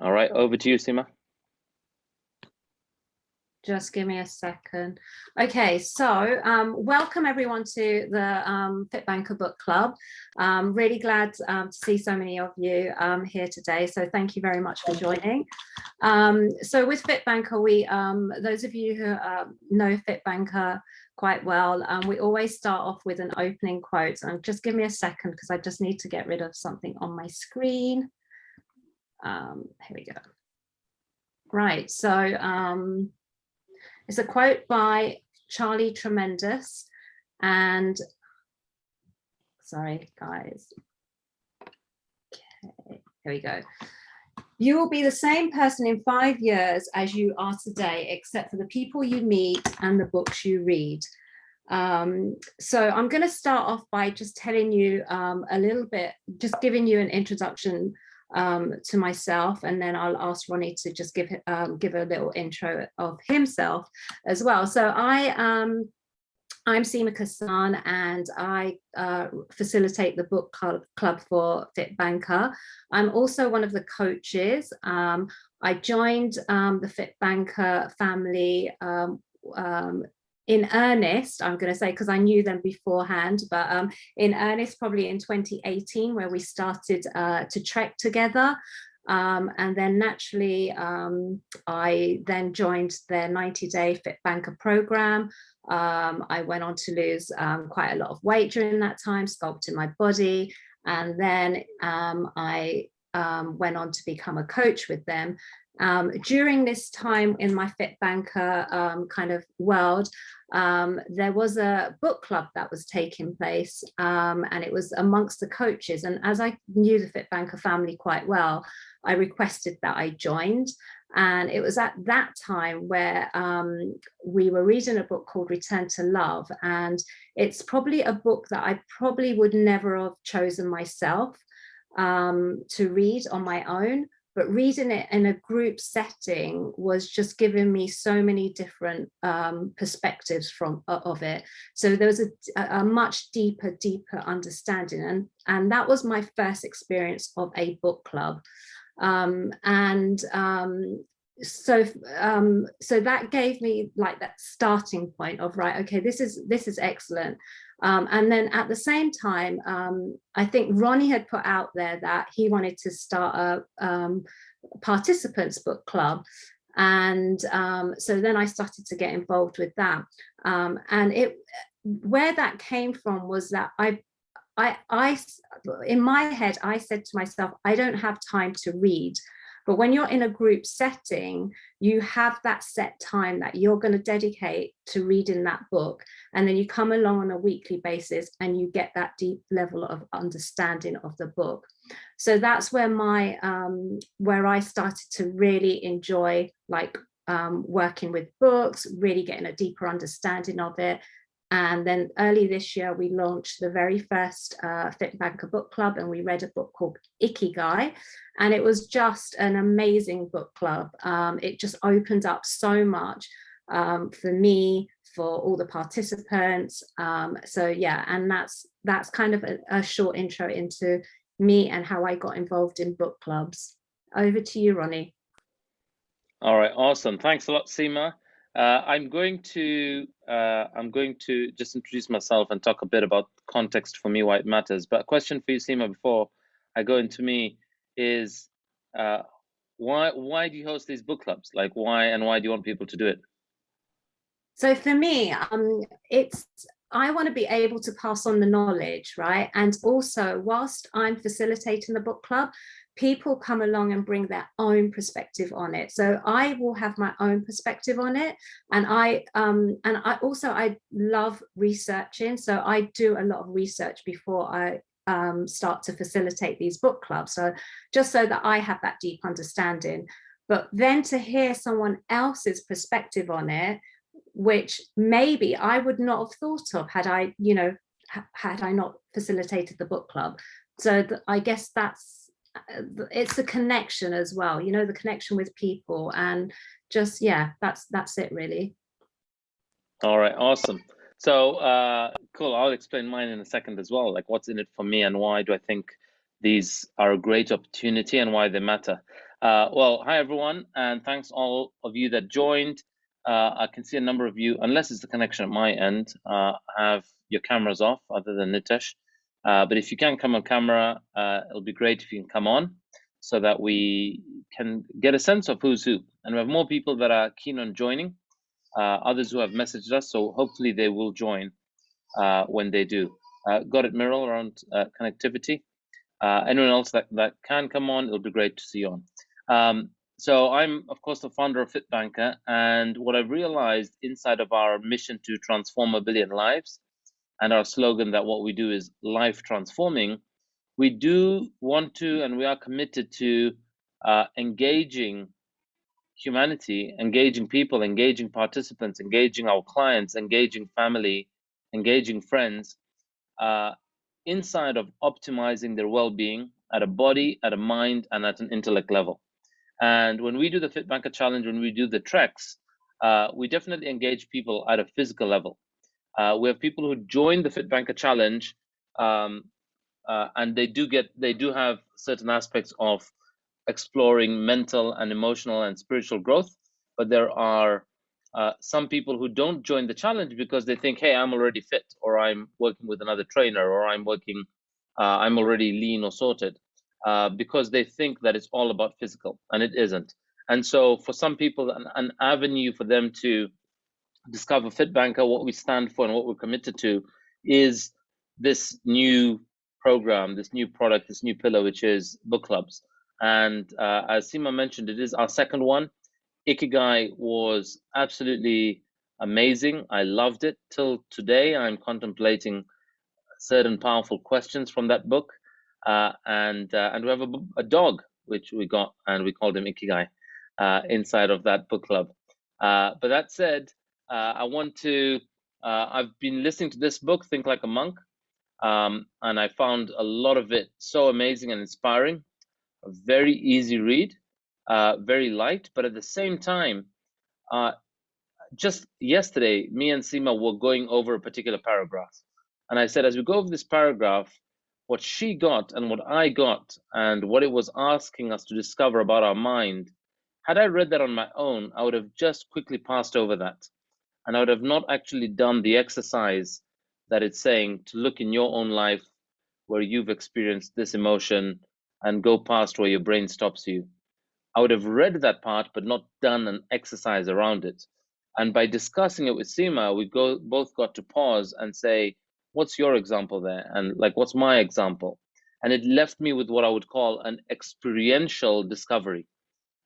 All right, over to you, Seema. Just give me a second. Okay, so welcome everyone to the FITBANKER Book Club. Really glad to see so many of you here today. So thank you very much for joining. So with FITBANKER, we those of you who know FITBANKER quite well, we always start off with an opening quote. And just give me a second because I just need to get rid of something on my screen. Here we go. Right, so it's a quote by Charlie Tremendous, and sorry guys, okay, here we go. You will be the same person in 5 years as you are today, except for the people you meet and the books you read. So I'm going to start off by just telling you a little bit, just giving you an introduction to myself, and then I'll ask Ronnie to just give a little intro of himself as well. So I'm Seema Kassan, and I facilitate the book club for FITBANKER. I'm also one of the coaches. I joined the FITBANKER family in earnest, I'm going to say, because I knew them beforehand, but in earnest probably in 2018, where we started to trek together. And then naturally, I then joined their 90-day FITBANKER program. I went on to lose quite a lot of weight during that time, sculpting my body. And then I went on to become a coach with them. During this time in my FITBANKER kind of world, there was a book club that was taking place, and it was amongst the coaches. And as I knew the FITBANKER family quite well, I requested that I joined. And it was at that time where we were reading a book called Return to Love. And it's probably a book that I probably would never have chosen myself to read on my own. But reading it in a group setting was just giving me so many different perspectives of it. So there was a much deeper understanding. And that was my first experience of a book club. So that gave me like that starting point of, right, okay, this is excellent. And then at the same time, I think Ronnie had put out there that he wanted to start a participants book club. And so then I started to get involved with that. And where that came from was that I in my head, I said to myself, I don't have time to read. But when you're in a group setting, you have that set time that you're going to dedicate to reading that book. And then you come along on a weekly basis and you get that deep level of understanding of the book. So that's where where I started to really enjoy like working with books, really getting a deeper understanding of it. And then early this year, we launched the very first FITBANKER book club, and we read a book called Ikigai. And it was just an amazing book club. It just opened up so much for me, for all the participants. So yeah, and that's kind of a short intro into me and how I got involved in book clubs. Over to you, Ronnie. All right, awesome. Thanks a lot, Seema. I'm going to just introduce myself and talk a bit about context for me, why it matters. But a question for you, Seema, before I go into me is, why do you host these book clubs? Like why do you want people to do it? So for me, I want to be able to pass on the knowledge, right? And also, whilst I'm facilitating the book club, people come along and bring their own perspective on it. So I will have my own perspective on it. And I love researching. So I do a lot of research before I start to facilitate these book clubs. So just so that I have that deep understanding. But then to hear someone else's perspective on it, which maybe I would not have thought of had I not facilitated the book club. So I guess it's a connection as well, the connection with people, and just, yeah, that's it really. All right, awesome. So cool, I'll explain mine in a second as well, like what's in it for me and why do I think these are a great opportunity and why they matter. Well, hi everyone, and thanks all of you that joined. I can see a number of you, unless it's the connection at my end, have your cameras off, other than Nitesh. But if you can come on camera, it'll be great if you can come on, so that we can get a sense of who's who. And we have more people that are keen on joining, others who have messaged us, so hopefully they will join when they do. Got it, Miral, around connectivity. Anyone else that can come on, it'll be great to see you on. So I'm, of course, the founder of FITBANKER, and what I've realized inside of our mission to transform 1 billion lives, and our slogan that what we do is life transforming, we do want to, and we are committed to engaging humanity, engaging people, engaging participants, engaging our clients, engaging family, engaging friends, inside of optimizing their well-being at a body, at a mind, and at an intellect level. And when we do the FitBanker Challenge, when we do the treks, we definitely engage people at a physical level. We have people who join the FitBanker Challenge, and they do have certain aspects of exploring mental and emotional and spiritual growth. But there are some people who don't join the challenge because they think, hey, I'm already fit, or I'm working with another trainer, or I'm already lean or sorted, because they think that it's all about physical, and it isn't. And so for some people, an avenue for them to discover FitBanker, what we stand for and what we're committed to, is this new program, this new product, this new pillar, which is book clubs. And as Seema mentioned, it is our second one. Ikigai was absolutely amazing. I loved it till today. I'm contemplating certain powerful questions from that book, and we have a dog which we got, and we called him Ikigai, inside of that book club. But that said, I want to. I've been listening to this book, Think Like a Monk, and I found a lot of it so amazing and inspiring. A very easy read, very light, but at the same time, just yesterday, me and Seema were going over a particular paragraph. And I said, as we go over this paragraph, what she got and what I got, and what it was asking us to discover about our mind, had I read that on my own, I would have just quickly passed over that. And I would have not actually done the exercise that it's saying to look in your own life where you've experienced this emotion and go past where your brain stops you. I would have read that part, but not done an exercise around it. And by discussing it with Seema, we both got to pause and say, what's your example there? And like, what's my example? And it left me with what I would call an experiential discovery.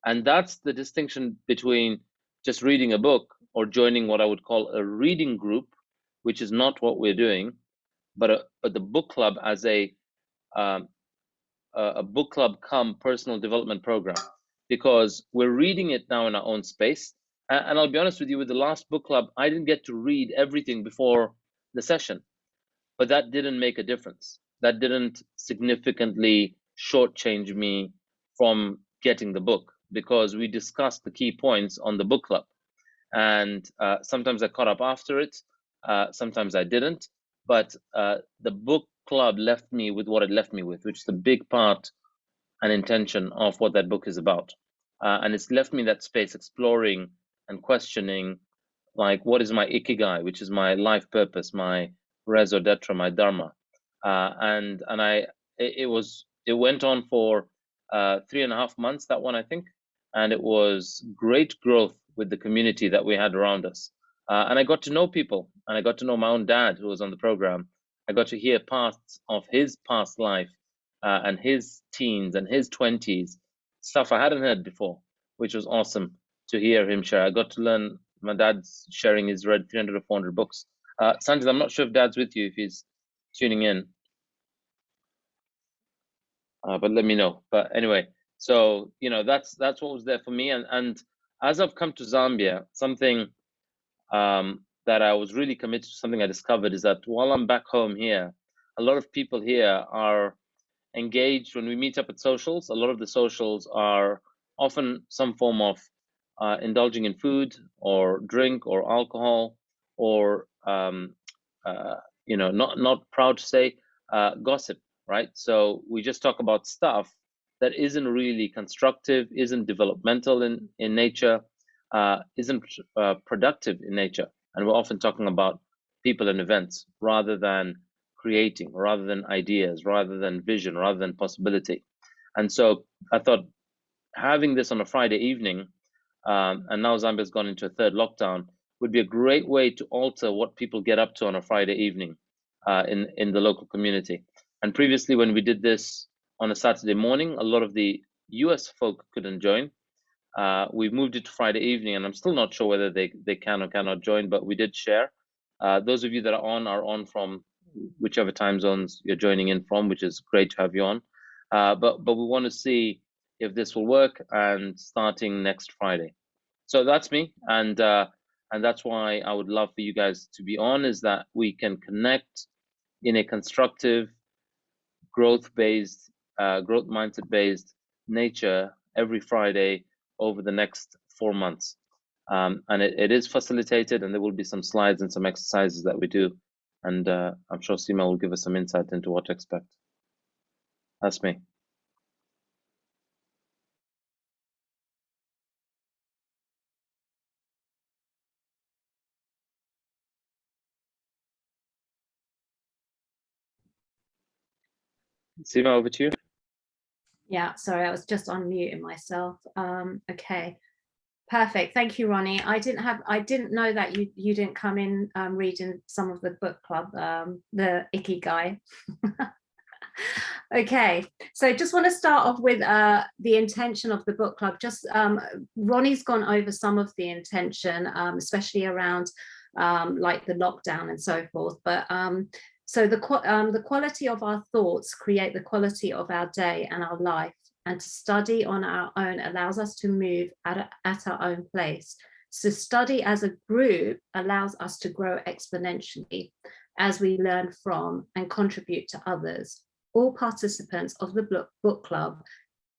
And that's the distinction between just reading a book or joining what I would call a reading group, which is not what we're doing, but the book club as a book club come personal development program, because we're reading it now in our own space. And I'll be honest with you, with the last book club, I didn't get to read everything before the session, but that didn't make a difference. That didn't significantly shortchange me from getting the book, because we discussed the key points on the book club. And sometimes I caught up after it, sometimes I didn't. But the book club left me with what it left me with, which is the big part and intention of what that book is about. And it's left me that space exploring and questioning, like, what is my ikigai, which is my life purpose, my raison d'etre, my dharma. And it went on for 3.5 months, that one, I think. And it was great growth with the community that we had around us. And I got to know people, and I got to know my own dad, who was on the program. I got to hear parts of his past life, and his teens and his 20s, stuff I hadn't heard before, which was awesome to hear him share. I got to learn, my dad's sharing, he's read 300 or 400 books. Sanjay, I'm not sure if dad's with you, if he's tuning in, but let me know. But anyway, so, that's what was there for me. And as I've come to Zambia, something that I was really committed to, something I discovered, is that while I'm back home here, a lot of people here are engaged. When we meet up at socials, a lot of the socials are often some form of indulging in food or drink or alcohol, or not proud to say, gossip, right? So we just talk about stuff that isn't really constructive, isn't developmental in nature, isn't productive in nature. And we're often talking about people and events rather than creating, rather than ideas, rather than vision, rather than possibility. And so I thought having this on a Friday evening, and now Zambia's gone into a third lockdown, would be a great way to alter what people get up to on a Friday evening in the local community. And previously, when we did this on a Saturday morning, a lot of the US folk couldn't join. We've moved it to Friday evening, and I'm still not sure whether they can or cannot join, but we did share. Those of you that are on from whichever time zones you're joining in from, which is great to have you on. But we want to see if this will work, and starting next Friday. So that's me, and that's why I would love for you guys to be on, is that we can connect in a constructive, growth-based, growth mindset-based nature every Friday over the next 4 months. And it is facilitated, and there will be some slides and some exercises that we do. And I'm sure Seema will give us some insight into what to expect. That's me. Seema, over to you. Yeah, sorry, I was just unmuting myself. Okay, perfect. Thank you, Ronnie. I didn't know that you didn't come in reading some of the book club, the Ikigai. Okay, so just want to start off with the intention of the book club. Just Ronnie's gone over some of the intention, especially around like the lockdown and so forth. But so the quality of our thoughts create the quality of our day and our life. And to study on our own allows us to move at our own pace. So study as a group allows us to grow exponentially as we learn from and contribute to others. All participants of the book club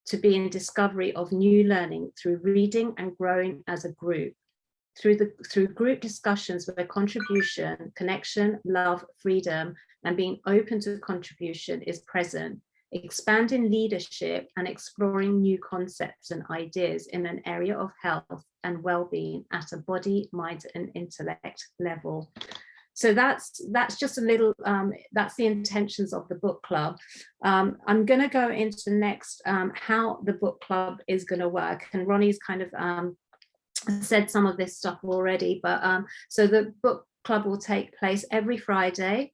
to be in discovery of new learning through reading and growing as a group. Through group discussions where contribution, connection, love, freedom, and being open to contribution is present, expanding leadership and exploring new concepts and ideas in an area of health and well-being at a body, mind, and intellect level. So that's just a little, that's the intentions of the book club. I'm going to go into next how the book club is going to work. And Ronnie's kind of said some of this stuff already, but so the book club will take place every Friday.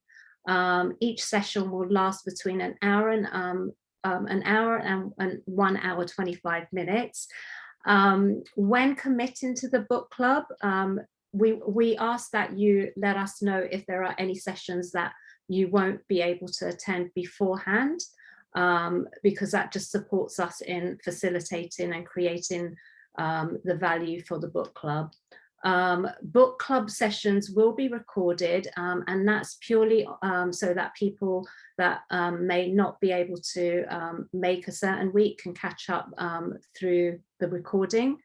Each session will last between an hour and 1 hour 25 minutes. When committing to the book club, we ask that you let us know if there are any sessions that you won't be able to attend beforehand, because that just supports us in facilitating and creating the value for the book club. Book club sessions will be recorded, and that's purely so that people that may not be able to make a certain week can catch up through the recording.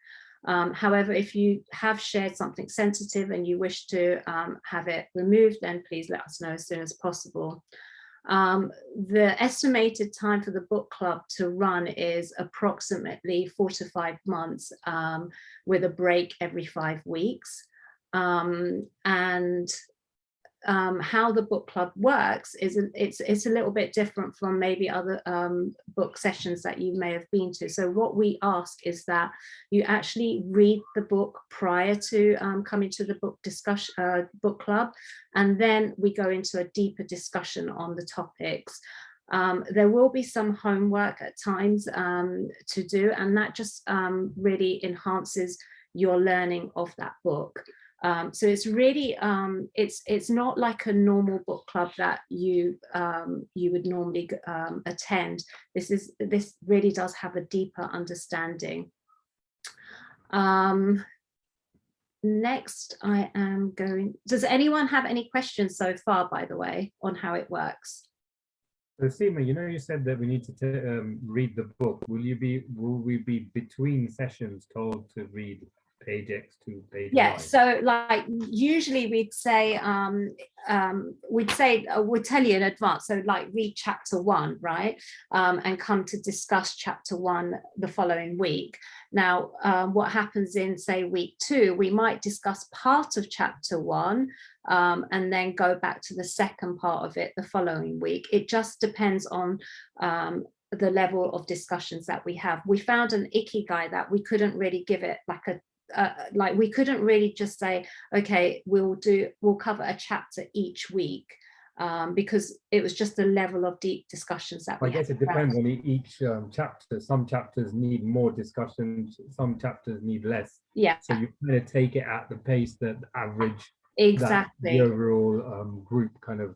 However, if you have shared something sensitive and you wish to have it removed, then please let us know as soon as possible. The estimated time for the book club to run is approximately 4 to 5 months, with a break every 5 weeks. And how the book club works is it's a little bit different from maybe other book sessions that you may have been to. So what we ask is that you actually read the book prior to coming to the book club, and then we go into a deeper discussion on the topics. There will be some homework at times to do, and that just really enhances your learning of that book. So it's really it's not like a normal book club that you would normally attend. This really does have a deeper understanding. Next, I am going. Does anyone have any questions so far, by the way, on how it works? So Seema, you know, you said that we need to read the book. Will we be between sessions told to read page X to page Yeah, Y? so like usually we'd tell you in advance, so like read chapter 1, right, and come to discuss chapter 1 the following week. Now what happens in, say, week 2, we might discuss part of chapter 1 and then go back to the second part of it the following week. It just depends on the level of discussions that we have. We found an ikigai that we couldn't really give it like a like we couldn't really just say, okay, we'll cover a chapter each week, because it was just the level of deep discussions that we I guess it depends on each chapter. Some chapters need more discussion, some chapters need less. Yeah, so you kind of take it at the pace that the average, exactly, the overall group kind of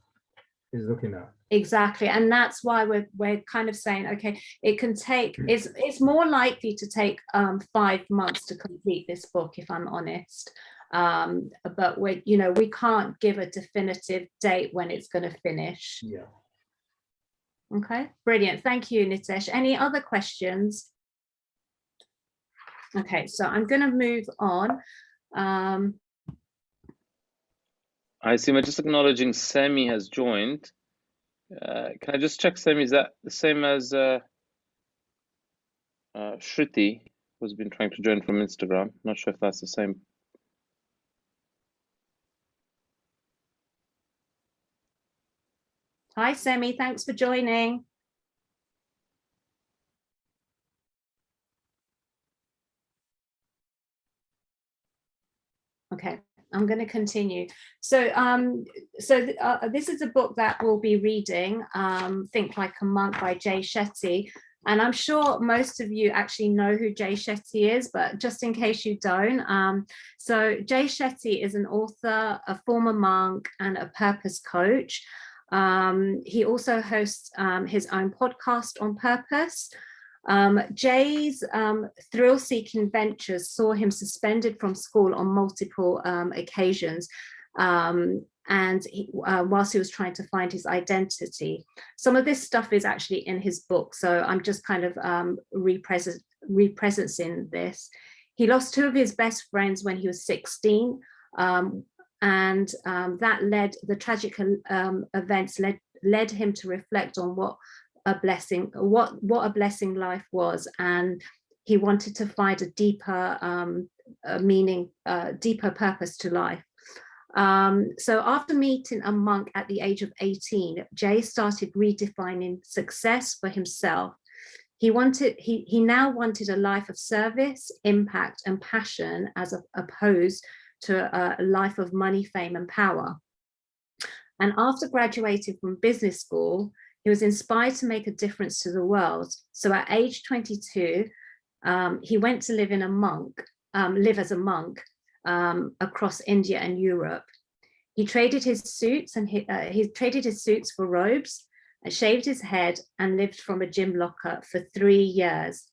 is looking at. Exactly, and that's why we're kind of saying, okay, it can take, it's more likely to take 5 months to complete this book, if I'm honest, but we can't give a definitive date when it's going to finish. Yeah. Okay, brilliant. Thank you, Nitesh. Any other questions? Okay, so I'm going to move on. I see. I'm just acknowledging Semi has joined. Can I just check, Semi, is that the same as Shriti, who's been trying to join from Instagram? Not sure if that's the same. Hi, Semi. Thanks for joining. Okay, I'm going to continue. So this is a book that we'll be reading, Think Like a Monk by Jay Shetty. And I'm sure most of you actually know who Jay Shetty is, but just in case you don't. So Jay Shetty is an author, a former monk, and a purpose coach. He also hosts his own podcast on purpose. Jay's thrill-seeking ventures saw him suspended from school on multiple occasions, and whilst he was trying to find his identity. Some of this stuff is actually in his book, so I'm just kind of representing this. He lost 2 of his best friends when he was 16, and that led, the tragic events led him to reflect on what a blessing life was, and he wanted to find a deeper meaning, deeper purpose to life. So after meeting a monk at the age of 18, Jay started redefining success for himself. He now wanted a life of service, impact, and passion, as opposed to a life of money, fame, and power. And after graduating from business school, he was inspired to make a difference to the world. So at age 22, he went to live as a monk across India and Europe. He traded his suits for robes, shaved his head, and lived from a gym locker for 3 years.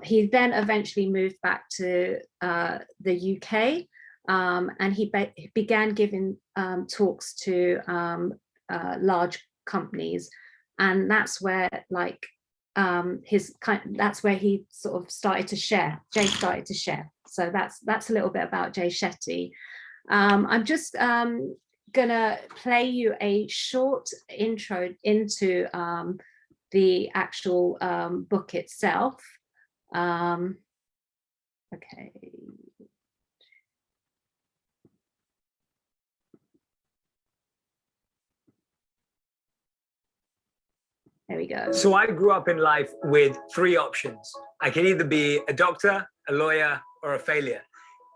He then eventually moved back to the UK, and he began giving talks to large companies, and that's where that's where he sort of started to share. Jay started to share. So that's a little bit about Jay Shetty. I'm just gonna play you a short intro into the actual book itself. Okay. There we go. So I grew up in life with 3 options. I can either be a doctor, a lawyer, or a failure.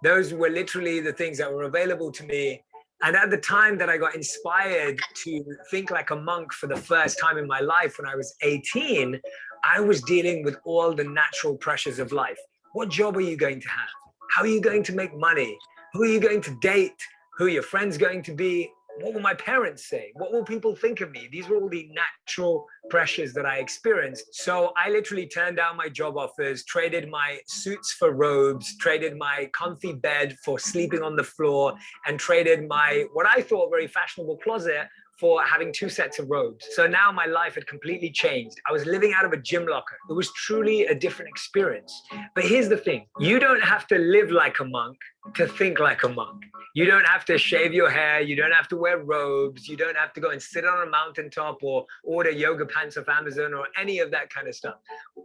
Those were literally the things that were available to me. And at the time that I got inspired to think like a monk for the first time in my life, when I was 18, I was dealing with all the natural pressures of life. What job are you going to have? How are you going to make money? Who are you going to date? Who are your friends going to be? What will my parents say? What will people think of me? These were all the natural pressures that I experienced. So I literally turned down my job offers, traded my suits for robes, traded my comfy bed for sleeping on the floor, and traded my, what I thought, very fashionable closet for having 2 sets of robes. So now my life had completely changed. I was living out of a gym locker. It was truly a different experience. But here's the thing. You don't have to live like a monk to think like a monk. You don't have to shave your hair. You don't have to wear robes. You don't have to go and sit on a mountaintop or order yoga pants off Amazon or any of that kind of stuff.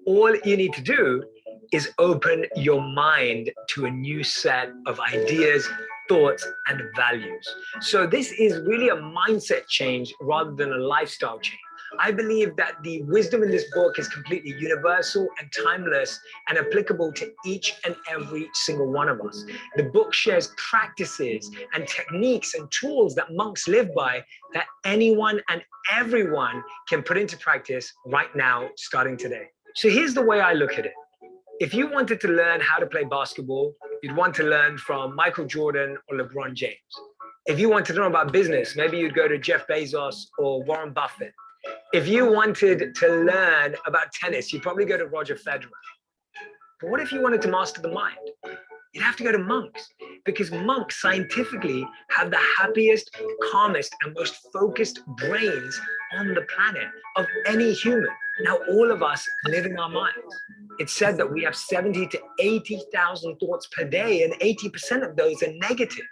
All you need to do is open your mind to a new set of ideas, thoughts, and values. So this is really a mindset change rather than a lifestyle change. I believe that the wisdom in this book is completely universal and timeless and applicable to each and every single one of us. The book shares practices and techniques and tools that monks live by that anyone and everyone can put into practice right now, starting today. So here's the way I look at it. If you wanted to learn how to play basketball, you'd want to learn from Michael Jordan or LeBron James. If you want to know about business, maybe you'd go to Jeff Bezos or Warren Buffett. If you wanted to learn about tennis, you'd probably go to Roger Federer. But what if you wanted to master the mind? You'd have to go to monks, because monks scientifically have the happiest, calmest, and most focused brains on the planet of any human. Now, all of us live in our minds. It's said that we have 70 to 80,000 thoughts per day, and 80% of those are negative.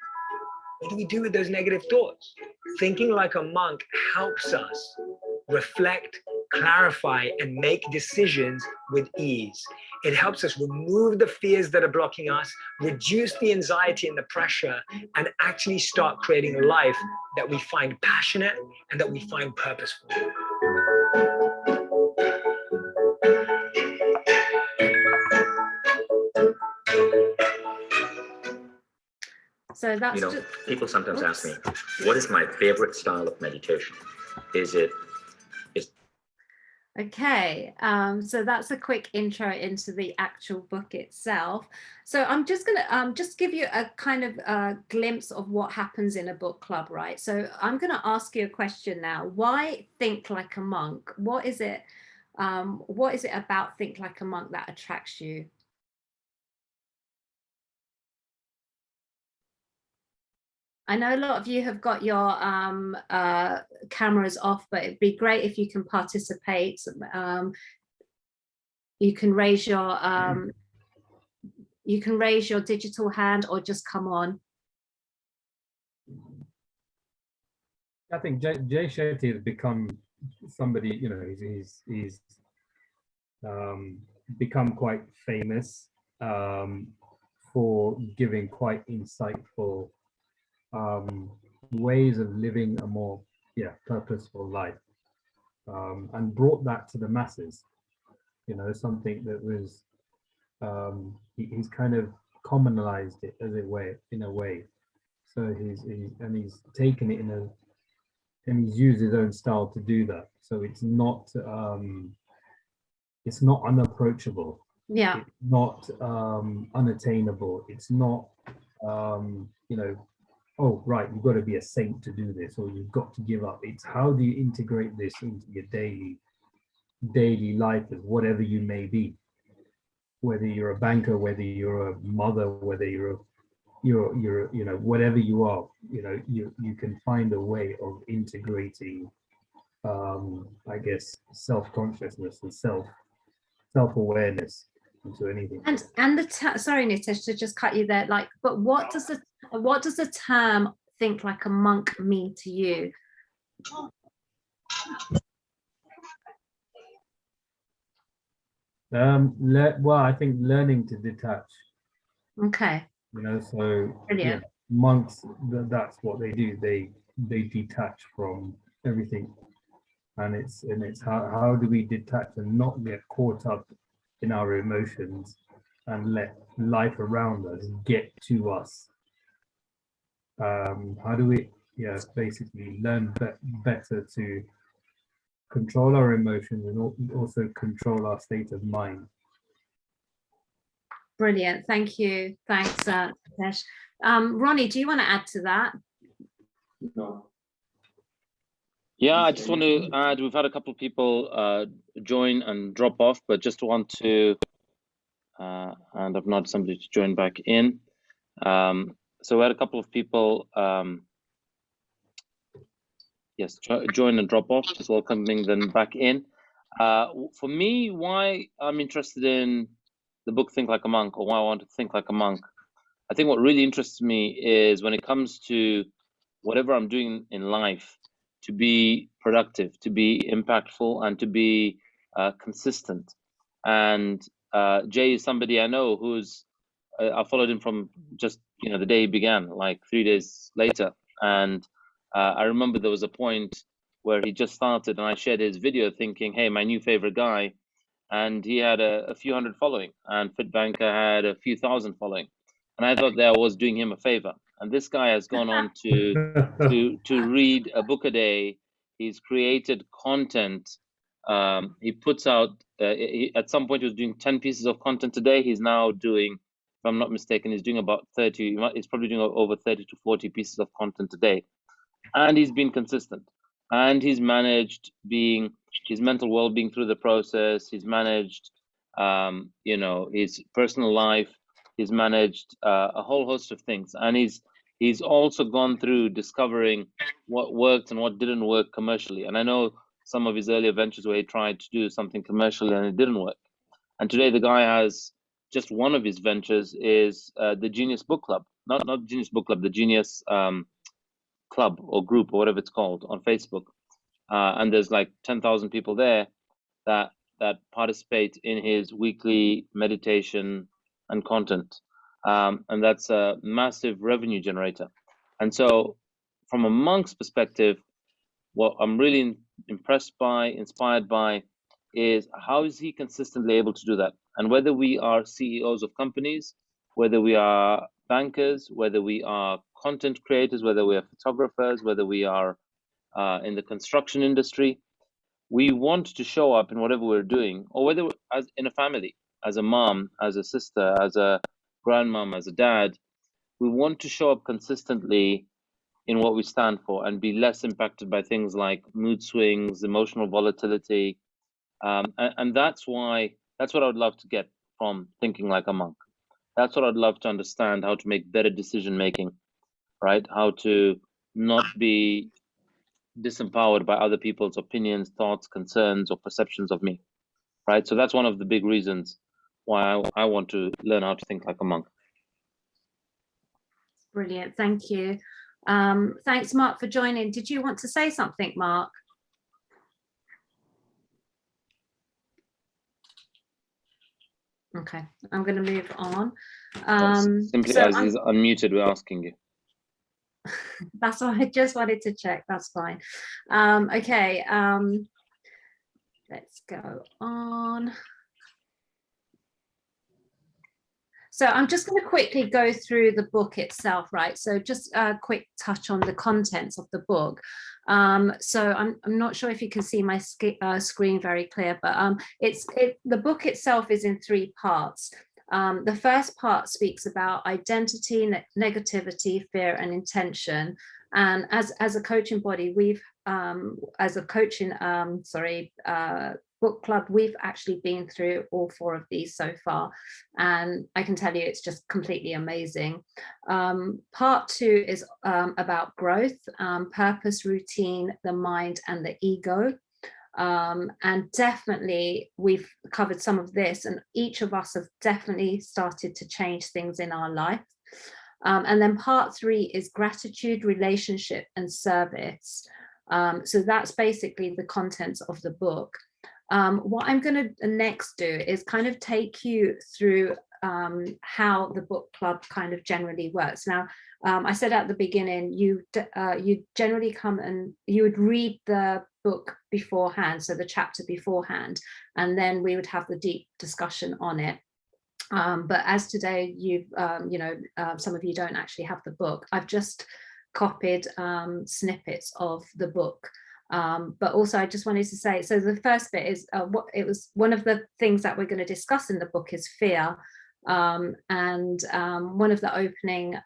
What do we do with those negative thoughts? Thinking like a monk helps us reflect, clarify, and make decisions with ease. It helps us remove the fears that are blocking us, reduce the anxiety and the pressure, and actually start creating a life that we find passionate and that we find purposeful. So that's, you know, people sometimes ask me, what is my favorite style of meditation? Okay, so that's a quick intro into the actual book itself. So I'm just gonna just give you a kind of glimpse of what happens in a book club, right? So I'm gonna ask you a question now. Why think like a monk? What is it about Think Like a Monk that attracts you? I know a lot of you have got your cameras off, but it'd be great if you can participate. You can raise your digital hand or just come on. I think Jay Shetty has become somebody, you know, he's become quite famous for giving quite insightful ways of living a more purposeful life, and brought that to the masses. You know, something that was he's kind of commonalized it as in a way. So he's taken it and he's used his own style to do that. So it's not unapproachable. Yeah. It's not unattainable. It's not you know, oh, right, you've got to be a saint to do this, or you've got to give up. It's how do you integrate this into your daily life as whatever you may be, whether you're a banker, whether you're a mother, whether you're you know, whatever you are, you know, you can find a way of integrating, I guess, self-consciousness and self-awareness into anything. And the sorry, Nitesh, to just cut you there. Like, but what does the term "think like a monk" mean to you? Well, I think learning to detach. Okay. You know, so Brilliant. yeah, monks, that's what they do. They detach from everything, and it's how do we detach and not get caught up in our emotions and let life around us get to us. How do we basically learn better to control our emotions and also control our state of mind. Brilliant, thank you. Thanks, Nitesh. Ronnie, do you want to add to that? No. Yeah, I just want to add, we've had a couple of people join and drop off, but just want to, and I've not somebody to join back in. So we had a couple of people, Yes, join and drop off, just welcoming them back in. For me, why I'm interested in the book Think Like a Monk, or why I want to think like a monk, I think what really interests me is when it comes to whatever I'm doing in life, to be productive, to be impactful, and to be consistent. And Jay is somebody I know who's, I followed him from just, the day he began, like 3 days later. And I remember there was a point where he just started and I shared his video thinking, hey, my new favorite guy. And he had a few hundred following, and FITBANKER had a few thousand following. And I thought that I was doing him a favor. And this guy has gone on to read a book a day. He's created content. He puts out, at some point he was doing 10 pieces of content a day. He's now doing, if I'm not mistaken, he's doing about 30, he's probably doing over 30 to 40 pieces of content a day. And he's been consistent. And he's managed his mental well-being through the process. He's managed, his personal life. He's managed a whole host of things. And he's also gone through discovering what worked and what didn't work commercially. And I know some of his earlier ventures where he tried to do something commercially and it didn't work. And today the guy has just one of his ventures is the Genius Book Club, not Genius Book Club, the Genius Club or group or whatever it's called on Facebook. And there's like 10,000 people there that participate in his weekly meditation and content. And that's a massive revenue generator. And so from a monk's perspective, what I'm really impressed by, inspired by, is how is he consistently able to do that? And whether we are CEOs of companies, whether we are bankers, whether we are content creators, whether we are photographers, whether we are in the construction industry, we want to show up in whatever we're doing, or whether as in a family, as a mom, as a sister, as a grandmom, as a dad, we want to show up consistently in what we stand for and be less impacted by things like mood swings, emotional volatility. And that's what I would love to get from thinking like a monk. That's what I'd love to understand, how to make better decision making, right? How to not be disempowered by other people's opinions, thoughts, concerns, or perceptions of me, right? So that's one of the big reasons why I want to learn how to think like a monk. Brilliant, thank you. Thanks, Mark, for joining. Did you want to say something, Mark? Okay, I'm going to move on. Simply as he's unmuted, we're asking you. That's what I just wanted to check. That's fine. Okay, let's go on. So I'm just going to quickly go through the book itself, right? So just a quick touch on the contents of the book. So I'm not sure if you can see my screen very clear, but the book itself is in 3 parts. The first part speaks about identity, negativity, fear, and intention. And as a coaching body, we've, as a coaching, book club, we've actually been through all 4 of these so far. And I can tell you it's just completely amazing. Part 2 is about growth, purpose, routine, the mind, and the ego. And definitely we've covered some of this, and each of us have definitely started to change things in our life. And then part 3 is gratitude, relationship, and service. So that's basically the contents of the book. What I'm going to next do is kind of take you through how the book club kind of generally works. Now, I said at the beginning, you generally come and you would read the book beforehand, so the chapter beforehand, and then we would have the deep discussion on it. But as today, you've, some of you don't actually have the book. I've just copied snippets of the book. But also I just wanted to say, so the first bit is one of the things that we're going to discuss in the book is fear. And one of the opening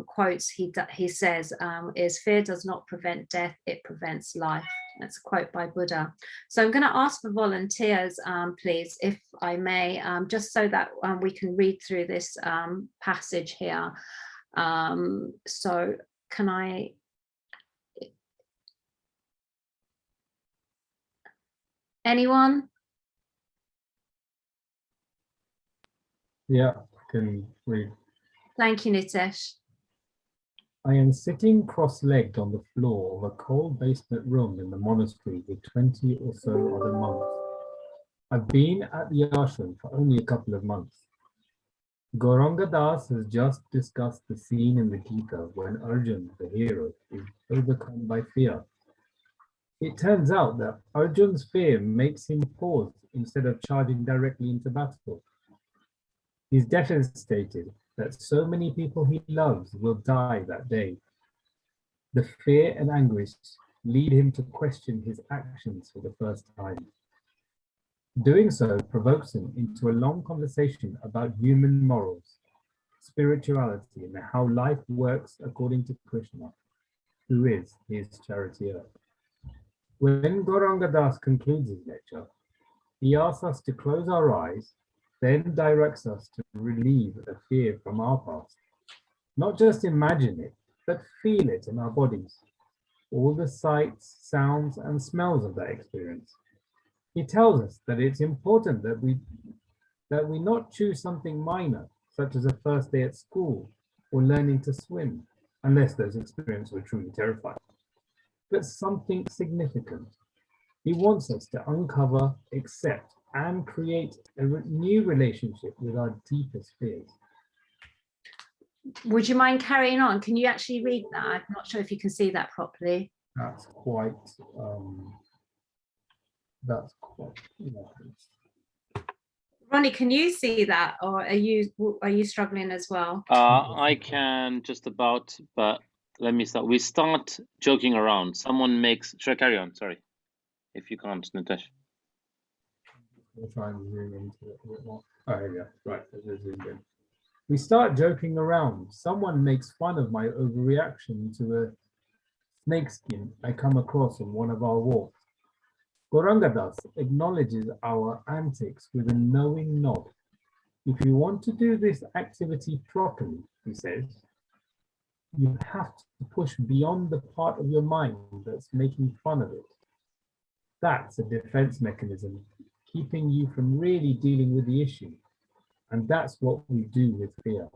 quotes he says is, fear does not prevent death, it prevents life. That's a quote by Buddha. So I'm going to ask for volunteers, please, if I may, just so that we can read through this passage here. So can I Anyone? Yeah, I can read. Thank you, Nitesh. I am sitting cross-legged on the floor of a cold basement room in the monastery with 20 or so other monks. I've been at the ashram for only a couple of months. Gauranga Das has just discussed the scene in the Gita when Arjun, the hero, is overcome by fear. It turns out that Arjun's fear makes him pause instead of charging directly into battle. He's devastated that so many people he loves will die that day. The fear and anguish lead him to question his actions for the first time. Doing so provokes him into a long conversation about human morals, spirituality, and how life works according to Krishna, who is his charioteer. When Gauranga Das concludes his lecture, he asks us to close our eyes, then directs us to relieve the fear from our past. Not just imagine it, but feel it in our bodies. All the sights, sounds, and smells of that experience. He tells us that it's important that we not choose something minor, such as a first day at school or learning to swim, unless those experiences were truly terrifying, but something significant. He wants us to uncover, accept, and create a new relationship with our deepest fears. Would you mind carrying on? Can you actually read that? I'm not sure if you can see that properly. That's quite, Ronnie, can you see that, or are you struggling as well? I can just about, but let me start. We start joking around. Someone makes. Should I carry on? Sorry, if you can't, Nitesh. We'll try and zoom into it a bit more. Oh, yeah, right. We start joking around. Someone makes fun of my overreaction to a snakeskin I come across on one of our walks. Gauranga Das acknowledges our antics with a knowing nod. If you want to do this activity properly, he says, you have to push beyond the part of your mind that's making fun of it. That's a defense mechanism, keeping you from really dealing with the issue. And that's what we do with fear.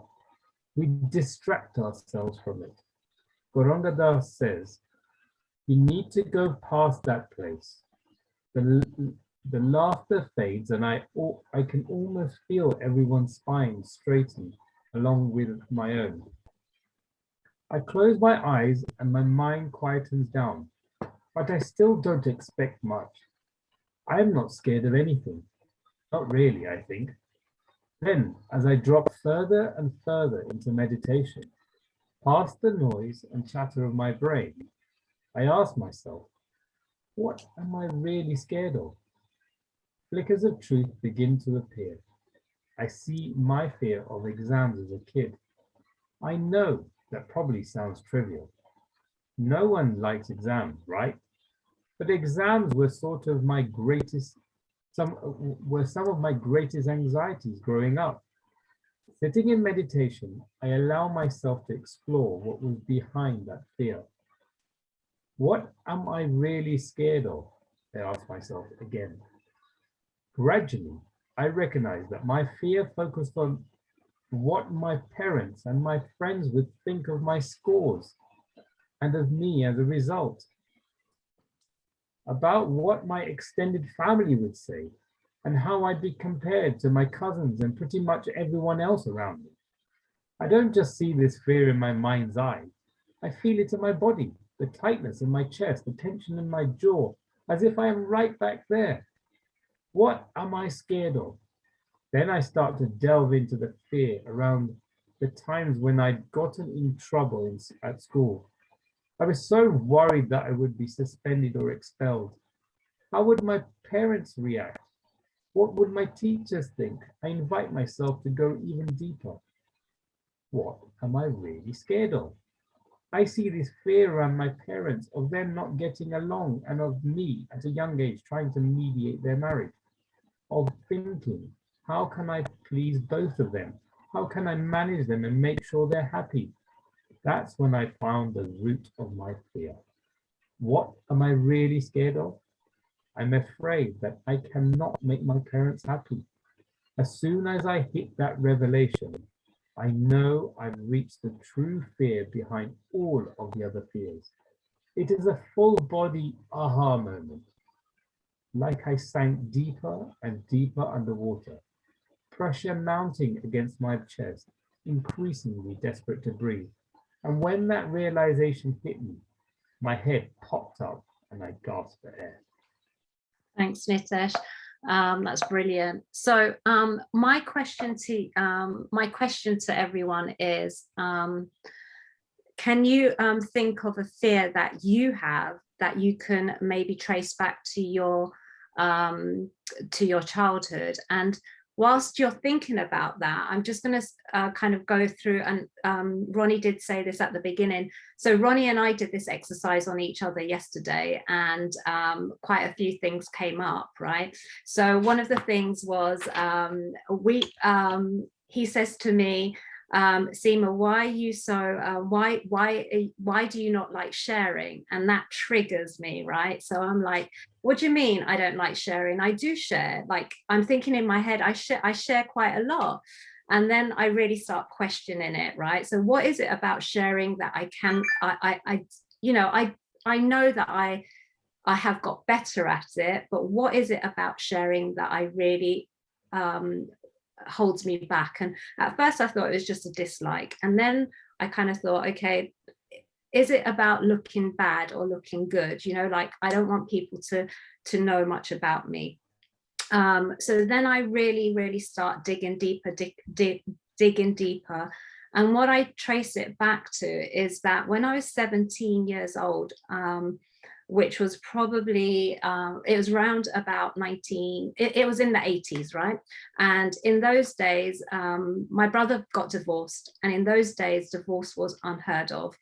We distract ourselves from it. Gauranga Das says, you need to go past that place. The laughter fades and I can almost feel everyone's spine straighten along with my own. I close my eyes and my mind quietens down, but I still don't expect much. I'm not scared of anything. Not really, I think. Then, as I drop further and further into meditation, past the noise and chatter of my brain, I ask myself, what am I really scared of? Flickers of truth begin to appear. I see my fear of exams as a kid. I know that probably sounds trivial. No one likes exams, right? But exams were sort of my greatest, some of my greatest anxieties growing up. Sitting in meditation, I allow myself to explore what was behind that fear. What am I really scared of? I ask myself again. Gradually, I recognize that my fear focused on what my parents and my friends would think of my scores and of me as a result, about what my extended family would say and how I'd be compared to my cousins and pretty much everyone else around me. I don't just see this fear in my mind's eye, I feel it in my body, the tightness in my chest, the tension in my jaw, as if I am right back there. What am I scared of? Then I start to delve into the fear around the times when I'd gotten in trouble at school. I was so worried that I would be suspended or expelled. How would my parents react? What would my teachers think? I invite myself to go even deeper. What am I really scared of? I see this fear around my parents of them not getting along and of me at a young age trying to mediate their marriage, of thinking, how can I please both of them? How can I manage them and make sure they're happy? That's when I found the root of my fear. What am I really scared of? I'm afraid that I cannot make my parents happy. As soon as I hit that revelation, I know I've reached the true fear behind all of the other fears. It is a full body aha moment, like I sank deeper and deeper underwater, pressure mounting against my chest, increasingly desperate to breathe. And when that realization hit me, my head popped up and I gasped for air. Thanks, Nitesh. That's brilliant. So my question to everyone is, can you think of a fear that you have that you can maybe trace back to your childhood? And whilst you're thinking about that, I'm just going to kind of go through, and Ronnie did say this at the beginning. So Ronnie and I did this exercise on each other yesterday, and quite a few things came up, right? So one of the things was he says to me, Seema, why are you so why do you not like sharing? And that triggers me, right? So I'm like, what do you mean I don't like sharing? I do share. Like, I'm thinking in my head, I share quite a lot. And then I really start questioning it, right? So what is it about sharing that I know that I have got better at it, but what is it about sharing that I really holds me back? And at first I thought it was just a dislike, and then I kind of thought, okay, is it about looking bad or looking good? You know, like, I don't want people to know much about me. So then I really start digging deeper, digging deeper. And what I trace it back to is that when I was 17 years old, which was probably, it was around about it was in the 80s, right? And in those days, my brother got divorced. And in those days, divorce was unheard of,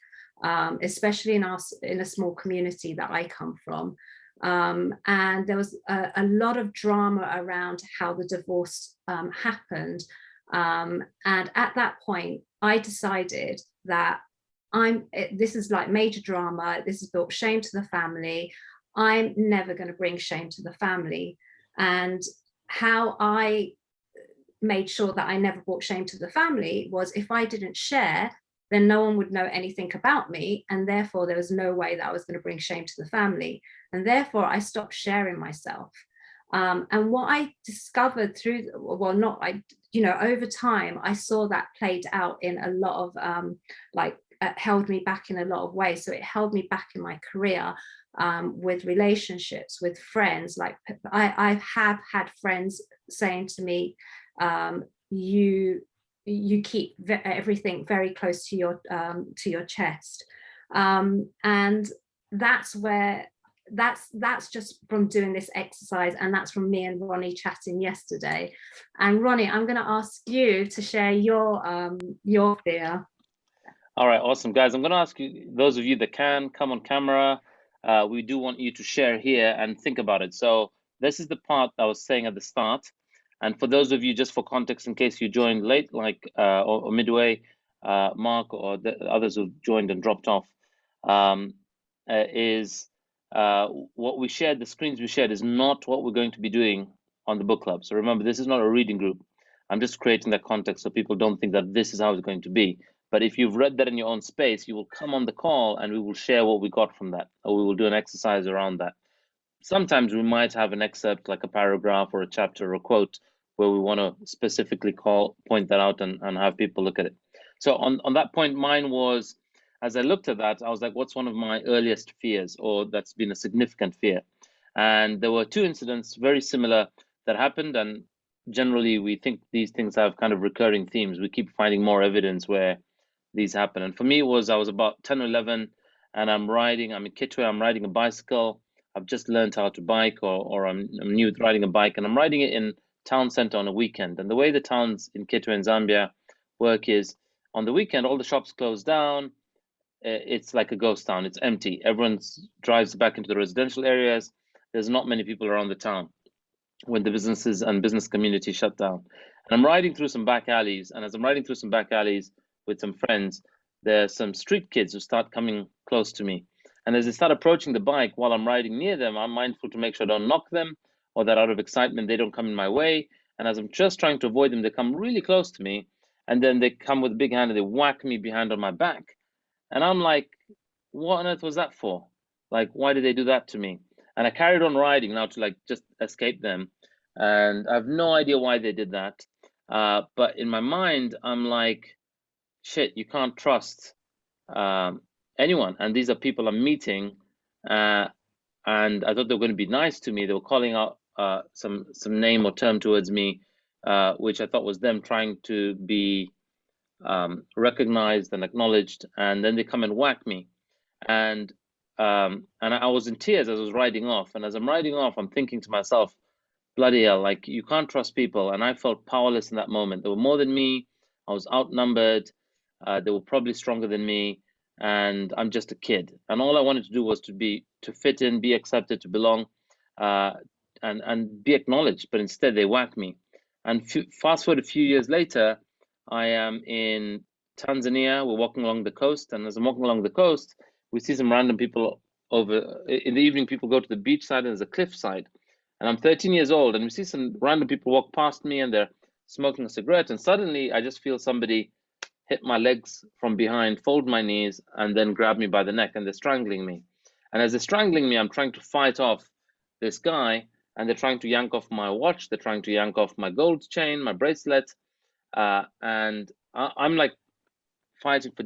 especially in a small community that I come from. And there was a lot of drama around how the divorce happened. And at that point, I decided that this is like major drama. This has brought shame to the family. I'm never going to bring shame to the family. And how I made sure that I never brought shame to the family was, if I didn't share, then no one would know anything about me. And therefore there was no way that I was going to bring shame to the family. And therefore I stopped sharing myself. And what I discovered over time, I saw that played out in a lot of held me back in a lot of ways. So it held me back in my career, with relationships, with friends. Like, I have had friends saying to me, you keep everything very close to your chest. And that's just from doing this exercise, and that's from me and Ronnie chatting yesterday. And Ronnie, I'm going to ask you to share your fear. All right, awesome, guys. I'm going to ask you, those of you that can come on camera, we do want you to share here and think about it. So this is the part I was saying at the start. And for those of you, just for context, in case you joined late, like or midway, Mark or the others who joined and dropped off, what we shared, the screens we shared, is not what we're going to be doing on the book club. So remember, this is not a reading group. I'm just creating that context so people don't think that this is how it's going to be. But if you've read that in your own space, you will come on the call and we will share what we got from that, or we will do an exercise around that. Sometimes we might have an excerpt, like a paragraph or a chapter or a quote, where we want to specifically point that out and have people look at it. So on that point, mine was, as I looked at that, I was like, what's one of my earliest fears, or that's been a significant fear? And there were two incidents very similar that happened, and generally we think these things have kind of recurring themes. We keep finding more evidence where these happen. And for me, I was about 10 or 11, and I'm in Kitwe, I'm riding a bicycle. I've just learned how to bike, or I'm new to riding a bike, and I'm riding it in town center on a weekend. And the way the towns in Kitwe and Zambia work is, on the weekend, all the shops close down. It's like a ghost town. It's empty. Everyone drives back into the residential areas. There's not many people around the town when the businesses and business community shut down. And I'm riding through some back alleys. And as I'm riding through some back alleys with some friends, there's some street kids who start coming close to me. And as they start approaching the bike while I'm riding near them, I'm mindful to make sure I don't knock them, or that out of excitement, they don't come in my way. And as I'm just trying to avoid them, they come really close to me. And then they come with a big hand and they whack me behind on my back. And I'm like, what on earth was that for? Like, why did they do that to me? And I carried on riding now to like just escape them. And I have no idea why they did that. But in my mind, I'm like, shit, you can't trust anyone. And these are people I'm meeting. And I thought they were going to be nice to me. They were calling out some name or term towards me, which I thought was them trying to be recognized and acknowledged. And then they come and whack me. And I was in tears as I was riding off. And as I'm riding off, I'm thinking to myself, bloody hell, like you can't trust people. And I felt powerless in that moment. They were more than me. I was outnumbered. They were probably stronger than me. And I'm just a kid. And all I wanted to do was to fit in, be accepted, to belong, and be acknowledged. But instead they whacked me. And fast forward a few years later, I am in Tanzania. We're walking along the coast. And as I'm walking along the coast, we see some random people over in the evening. People go to the beach side and there's a cliff side. And I'm 13 years old, and we see some random people walk past me and they're smoking a cigarette. And suddenly I just feel somebody hit my legs from behind, fold my knees, and then grab me by the neck, and they're strangling me. And as they're strangling me, I'm trying to fight off this guy, and they're trying to yank off my watch. They're trying to yank off my gold chain, my bracelet. And I'm like fighting for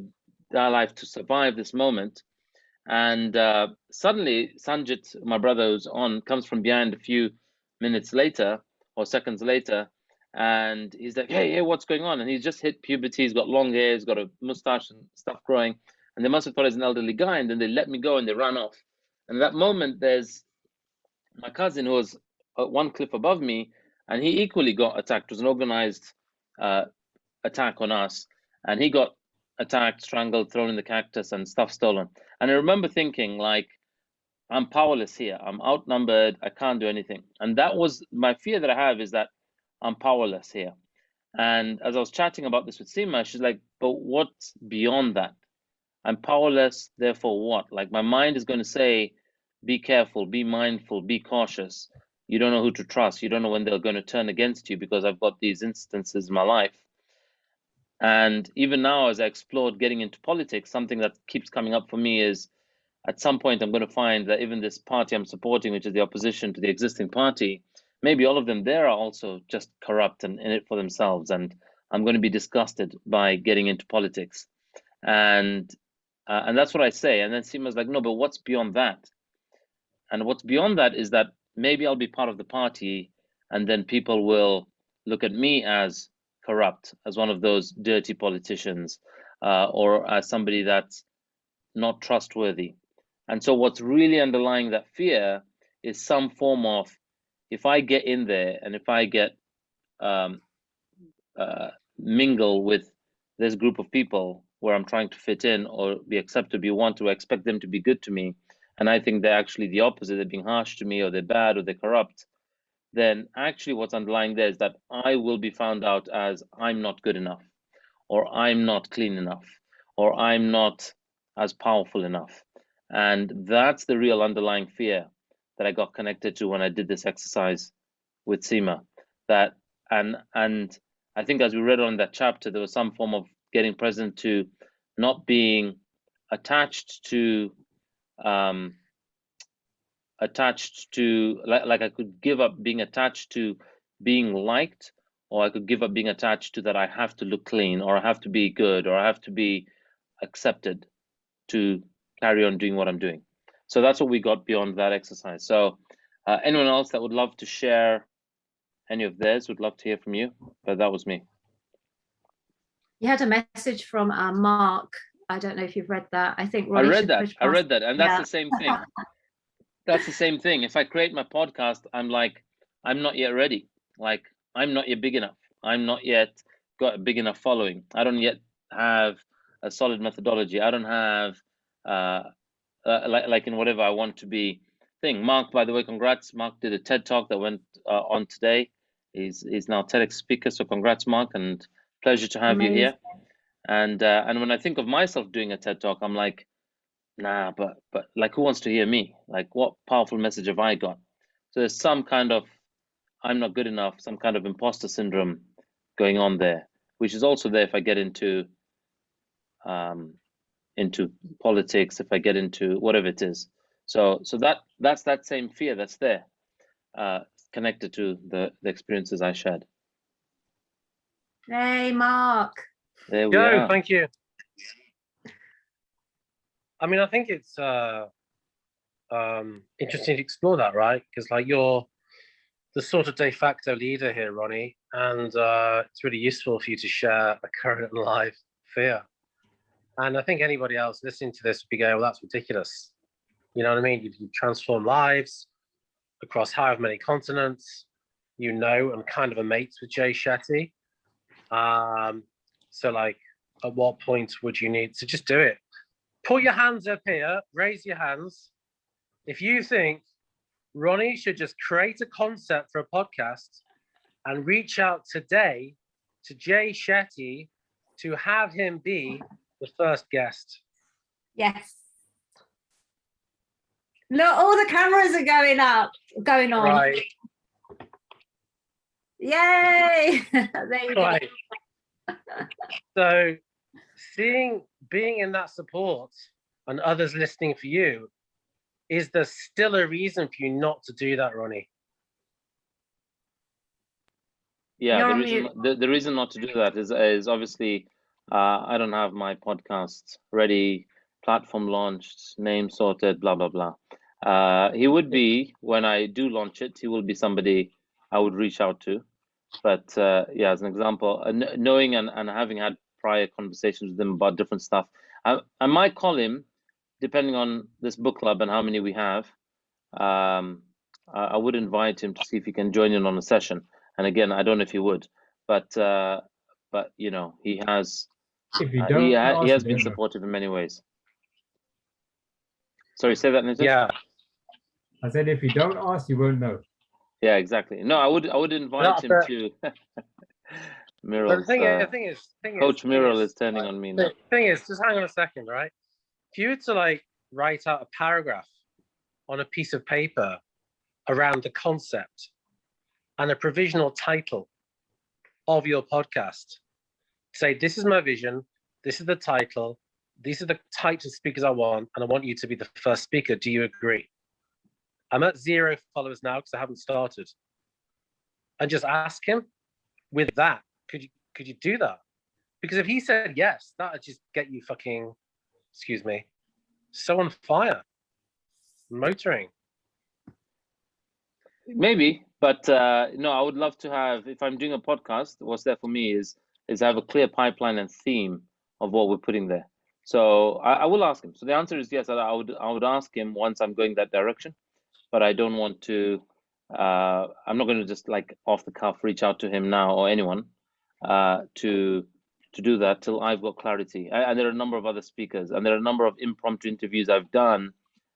their life to survive this moment. And suddenly Sanjit, my brother who's on, comes from behind a few minutes later or seconds later, and he's like, hey, what's going on? And he's just hit puberty. He's got long hair, he's got a mustache and stuff growing, and they must have thought he's an elderly guy. And then they let me go and they ran off. And at that moment, there's my cousin who was one cliff above me, and he equally got attacked. It was an organized attack on us, and he got attacked, strangled, thrown in the cactus, and stuff stolen. And I remember thinking, like, I'm powerless here. I'm outnumbered. I can't do anything. And that was my fear that I have, is that I'm powerless here. And as I was chatting about this with Seema, she's like, but what's beyond that? I'm powerless, therefore what? Like, my mind is going to say, be careful, be mindful, be cautious. You don't know who to trust. You don't know when they're going to turn against you, because I've got these instances in my life. And even now, as I explored getting into politics, something that keeps coming up for me is, at some point, I'm going to find that even this party I'm supporting, which is the opposition to the existing party, maybe all of them there are also just corrupt and in it for themselves. And I'm going to be disgusted by getting into politics. And that's what I say. And then Seema's like, no, but what's beyond that? And what's beyond that is that maybe I'll be part of the party, and then people will look at me as corrupt, as one of those dirty politicians, or as somebody that's not trustworthy. And so what's really underlying that fear is some form of, if I get in there and if I get mingle with this group of people where I'm trying to fit in or be accepted, be wanted, to expect them to be good to me, and I think they're actually the opposite, they're being harsh to me, or they're bad, or they're corrupt, then actually what's underlying there is that I will be found out as I'm not good enough, or I'm not clean enough, or I'm not as powerful enough. And that's the real underlying fear that I got connected to when I did this exercise with Seema. That and I think, as we read on that chapter, there was some form of getting present to not being attached to like I could give up being attached to being liked, or I could give up being attached to that I have to look clean, or I have to be good, or I have to be accepted to carry on doing what I'm doing. So that's what we got beyond that exercise. So anyone else that would love to share any of theirs, would love to hear from you. But that was me. You had a message from Mark. I don't know if you've read that. I think I read that, and that's the same thing. That's the same thing. If I create my podcast, I'm like, I'm not yet ready. Like, I'm not yet big enough. I'm not yet got a big enough following. I don't yet have a solid methodology. I don't have like in whatever I want to be thing. Mark, by the way, congrats. Mark did a TED talk that went on today. He's now TEDx speaker. So congrats, Mark, and pleasure to have you here. And when I think of myself doing a TED talk, I'm like, Nah, but like, who wants to hear me? Like, what powerful message have I got? So there's some kind of I'm not good enough, some kind of imposter syndrome going on there, which is also there if I get into politics, if I get into whatever it is. So that's that same fear that's there, connected to the experiences I shared. Hey, Mark. There we Joe, are. thank you. I mean, I think it's interesting to explore that, right? Because like you're the sort of de facto leader here, Ronnie, and it's really useful for you to share a current and live fear. And I think anybody else listening to this would be going, well, that's ridiculous. You know what I mean? You transform lives across however many continents, you know, and kind of a mates with Jay Shetty. So like, at what point would you need to just do it? Put your hands up here, raise your hands. If you think Ronnie should just create a concept for a podcast and reach out today to Jay Shetty to have him be the first guest. Yes. Look, all the cameras are going on. Right. Yay! There you Right. So being in that support and others listening for you, is there still a reason for you not to do that, Ronnie? Yeah, You're the reason not to do that is obviously I don't have my podcast ready, platform launched, name sorted, blah blah blah. He would be, when I do launch it, he will be somebody I would reach out to. But yeah, as an example, knowing and having had prior conversations with him about different stuff, I might call him, depending on this book club and how many we have. I would invite him to see if he can join in on a session. And again, I don't know if he would, but you know, he has If you he don't, has been supportive in many ways. Sorry, say that, Nitin? Yeah. I said, if you don't ask, you won't know. Yeah, exactly. No, I would invite him to. Mural's, the thing is, Coach Mural is turning on me now. The thing is, just hang on a second, right? If you were to like write out a paragraph on a piece of paper around the concept and a provisional title of your podcast, say, this is my vision, this is the title, these are the types of speakers I want, and I want you to be the first speaker. Do you agree? I'm at 0 followers now because I haven't started. And just ask him with that, could you do that? Because if he said yes, that would just get you fucking, excuse me, so on fire, motoring. Maybe, but no, I would love to have, if I'm doing a podcast, what's there for me is have a clear pipeline and theme of what we're putting there. So I will ask him. So the answer is yes, I would ask him once I'm going that direction, but I don't want to, I'm not going to just like off the cuff reach out to him now or anyone to do that till I've got clarity. And there are a number of other speakers, and there are a number of impromptu interviews I've done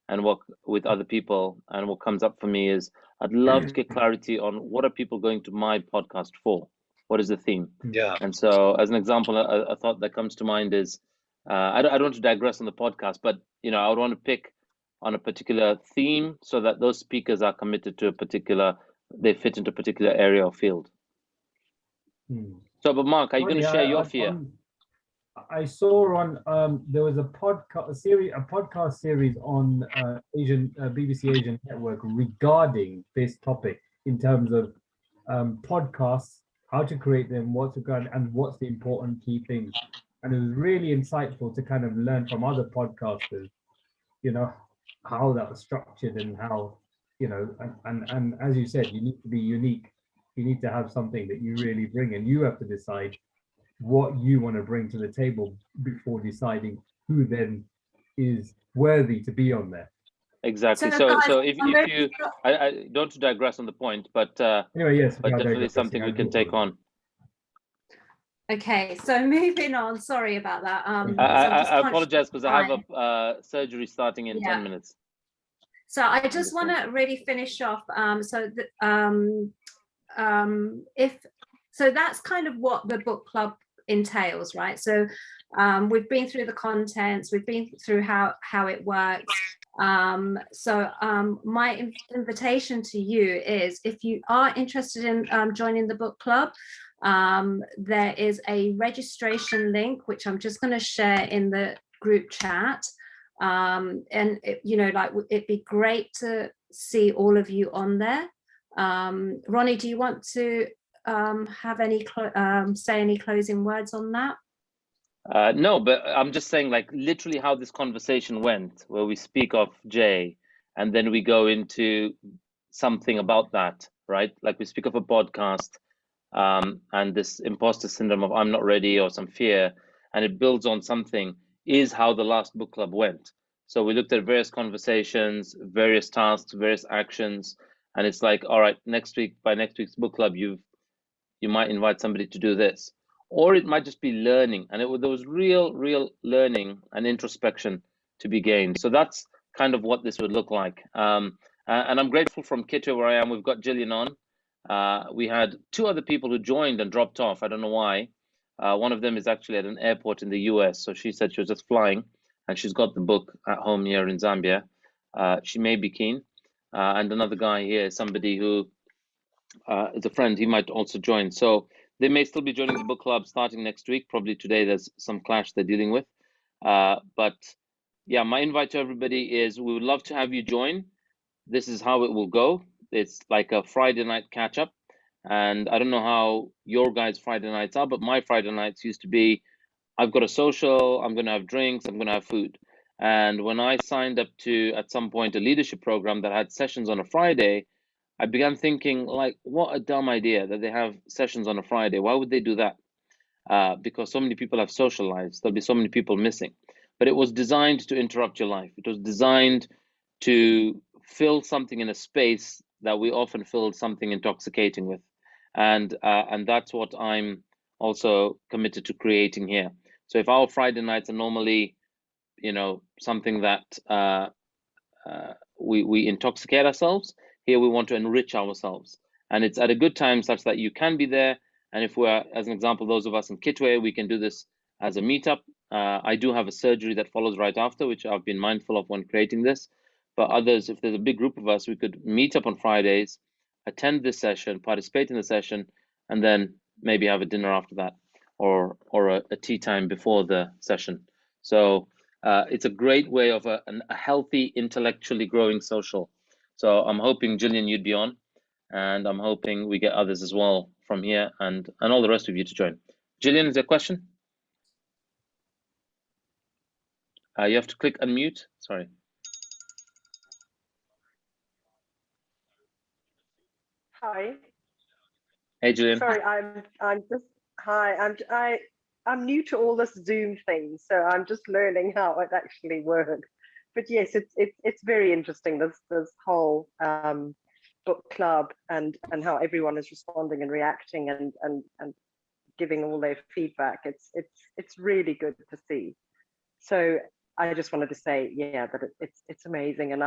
and work with other people. And what comes up for me is I'd love to get clarity on what are people going to my podcast for? What is the theme? Yeah. And so, as an example, a thought that comes to mind is, I don't want to digress on the podcast, but you know, I would want to pick on a particular theme so that those speakers are committed to a particular, they fit into a particular area or field. So, but Mark, are you going to share your fear? I saw on there was a podcast series on BBC Asian Network regarding this topic in terms of podcasts, how to create them, what to go and what's the important key things. And it was really insightful to kind of learn from other podcasters, you know, how that was structured and how, you know, and as you said, you need to be unique. You need to have something that you really bring, and you have to decide what you want to bring to the table before deciding who then is worthy to be on there. Exactly. So if you, I don't digress on the point, but anyway, yes, but definitely something we can take on. Okay, so moving on. Sorry about that. I apologize because I have a surgery starting in 10 minutes. So I just want to really finish off. So that's kind of what the book club entails, right? So We've been through the contents, we've been through how it works. So my invitation to you is, if you are interested in joining the book club, there is a registration link, which I'm just going to share in the group chat. And it'd be great to see all of you on there. Ronnie, do you want to have any say any closing words on that? No, but I'm just saying, like, literally how this conversation went, where we speak of Jay and then we go into something about that, right? Like we speak of a podcast and this imposter syndrome of I'm not ready, or some fear, and it builds on something, is how the last book club went. So we looked at various conversations, various tasks, various actions, and it's like, all right, next week, by next week's book club, you might invite somebody to do this. Or it might just be learning, and there was real learning and introspection to be gained. So that's kind of what this would look like. And I'm grateful from Kitwe, where I am. We've got Gillian on. We had 2 other people who joined and dropped off. I don't know why. One of them is actually at an airport in the US. So she said she was just flying, and she's got the book at home here in Zambia. She may be keen. And another guy here, somebody who is a friend, he might also join. So they may still be joining the book club starting next week. Probably today there's some clash they're dealing with. But yeah, my invite to everybody is, we would love to have you join. This is how it will go. It's like a Friday night catch up. And I don't know how your guys' Friday nights are, but my Friday nights used to be, I've got a social, I'm going to have drinks, I'm going to have food. And when I signed up to, at some point, a leadership program that had sessions on a Friday, I began thinking, like, what a dumb idea that they have sessions on a Friday. Why would they do that? Because so many people have social lives. There'll be so many people missing. But it was designed to interrupt your life. It was designed to fill something in a space that we often fill something intoxicating with. And that's what I'm also committed to creating here. So if our Friday nights are normally, something that we intoxicate ourselves, here we want to enrich ourselves, and it's at a good time such that you can be there. And if we're, as an example, those of us in Kitwe, we can do this as a meetup. I do have a surgery that follows right after, which I've been mindful of when creating this. But others, if there's a big group of us, we could meet up on Fridays, attend this session, participate in the session, and then maybe have a dinner after that, or a tea time before the session. So it's a great way of a healthy, intellectually growing social. So I'm hoping, Gillian, you'd be on, and I'm hoping we get others as well from here, and all the rest of you to join. Gillian, is there a question? You have to click unmute. Sorry. Hi. Hey, Gillian. Sorry, I'm new to all this Zoom thing, so I'm just learning how it actually works. But yes, it's very interesting, this whole book club and how everyone is responding and reacting and giving all their feedback. It's really good to see. So I just wanted to say, yeah, that it's amazing, and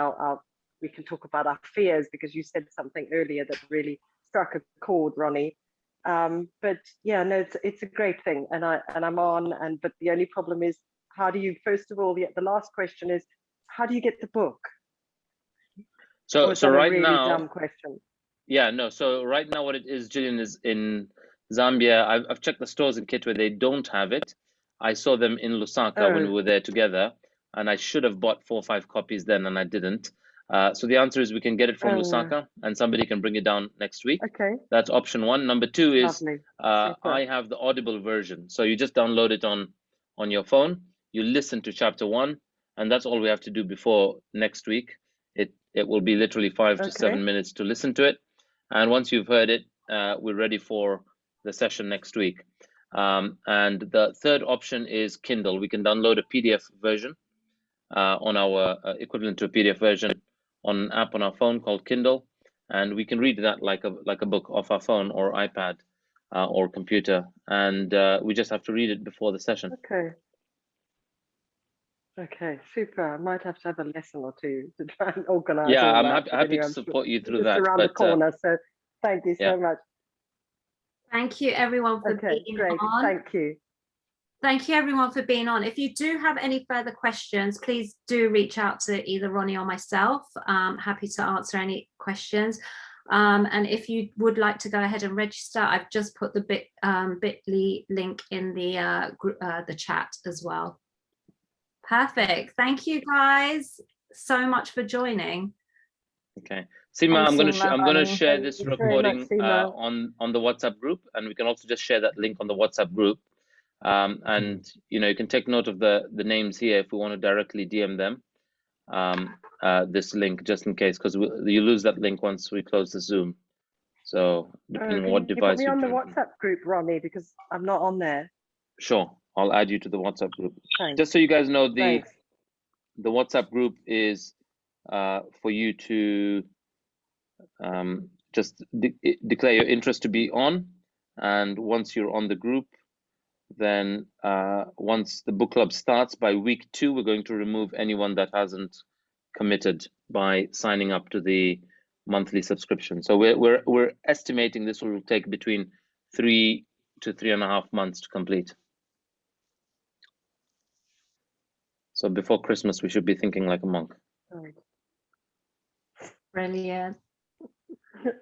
we can talk about our fears, because you said something earlier that really struck a chord, Ronnie. But yeah, no, it's a great thing, and I'm on, but the only problem is, how do you, first of all, the last question is, how do you get the book? So right a really now, dumb question? Yeah, no. So right now, what it is, Gillian, is in Zambia. I've checked the stores in Kitwe; they don't have it. I saw them in Lusaka when we were there together, and I should have bought 4 or 5 copies then, and I didn't. So the answer is we can get it from Lusaka, and somebody can bring it down next week. Okay. That's option 1. Number 2 is Lovely. I have the Audible version, so you just download it on your phone. You listen to chapter 1, and that's all we have to do before next week. It will be literally 5 to 7 minutes to listen to it, and once you've heard it, we're ready for the session next week. And the third option is Kindle. We can download a PDF version on our equivalent to a PDF version on an app on our phone called Kindle, and we can read that like a book off our phone or iPad or computer, and we just have to read it before the session. Okay, super. I might have to have a lesson or two to try and organize. Yeah, all I'm that, happy to support you through that. It's around the corner, so thank you so much. Thank you, everyone, for being great. on. Thank you. Thank you everyone for being on. If you do have any further questions, please do reach out to either Ronnie or myself. Happy to answer any questions. And if you would like to go ahead and register, I've just put the bit.ly link in the chat as well. Perfect. Thank you guys so much for joining. Okay, Seema, I'm going to share Thank this you very much, recording Seema. on the WhatsApp group, and we can also just share that link on the WhatsApp group. And you know, you can take note of the names here if we want to directly DM them this link, just in case, because you lose that link once we close the Zoom. So depending on what Can you put device me you on the join from. WhatsApp group, Ronnie, because I'm not on there. Sure, I'll add you to the WhatsApp group. Thanks. Just so you guys know, the Thanks. WhatsApp group is for you to just declare your interest to be on, and once you're on the group, then once the book club starts by week 2, we're going to remove anyone that hasn't committed by signing up to the monthly subscription. So we're estimating this will take between 3 to 3.5 months to complete. So before Christmas, we should be thinking like a monk. Right. Brilliant.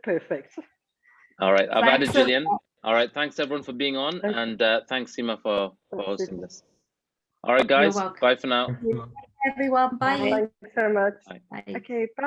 Perfect. All right, I've added Thanks a Gillian. lot. All right, thanks everyone for being on, Okay. and thanks Seema for hosting super. this. All right, You're guys, welcome. bye for now. Everyone, bye. Thanks so much. Bye. Bye. Okay, bye.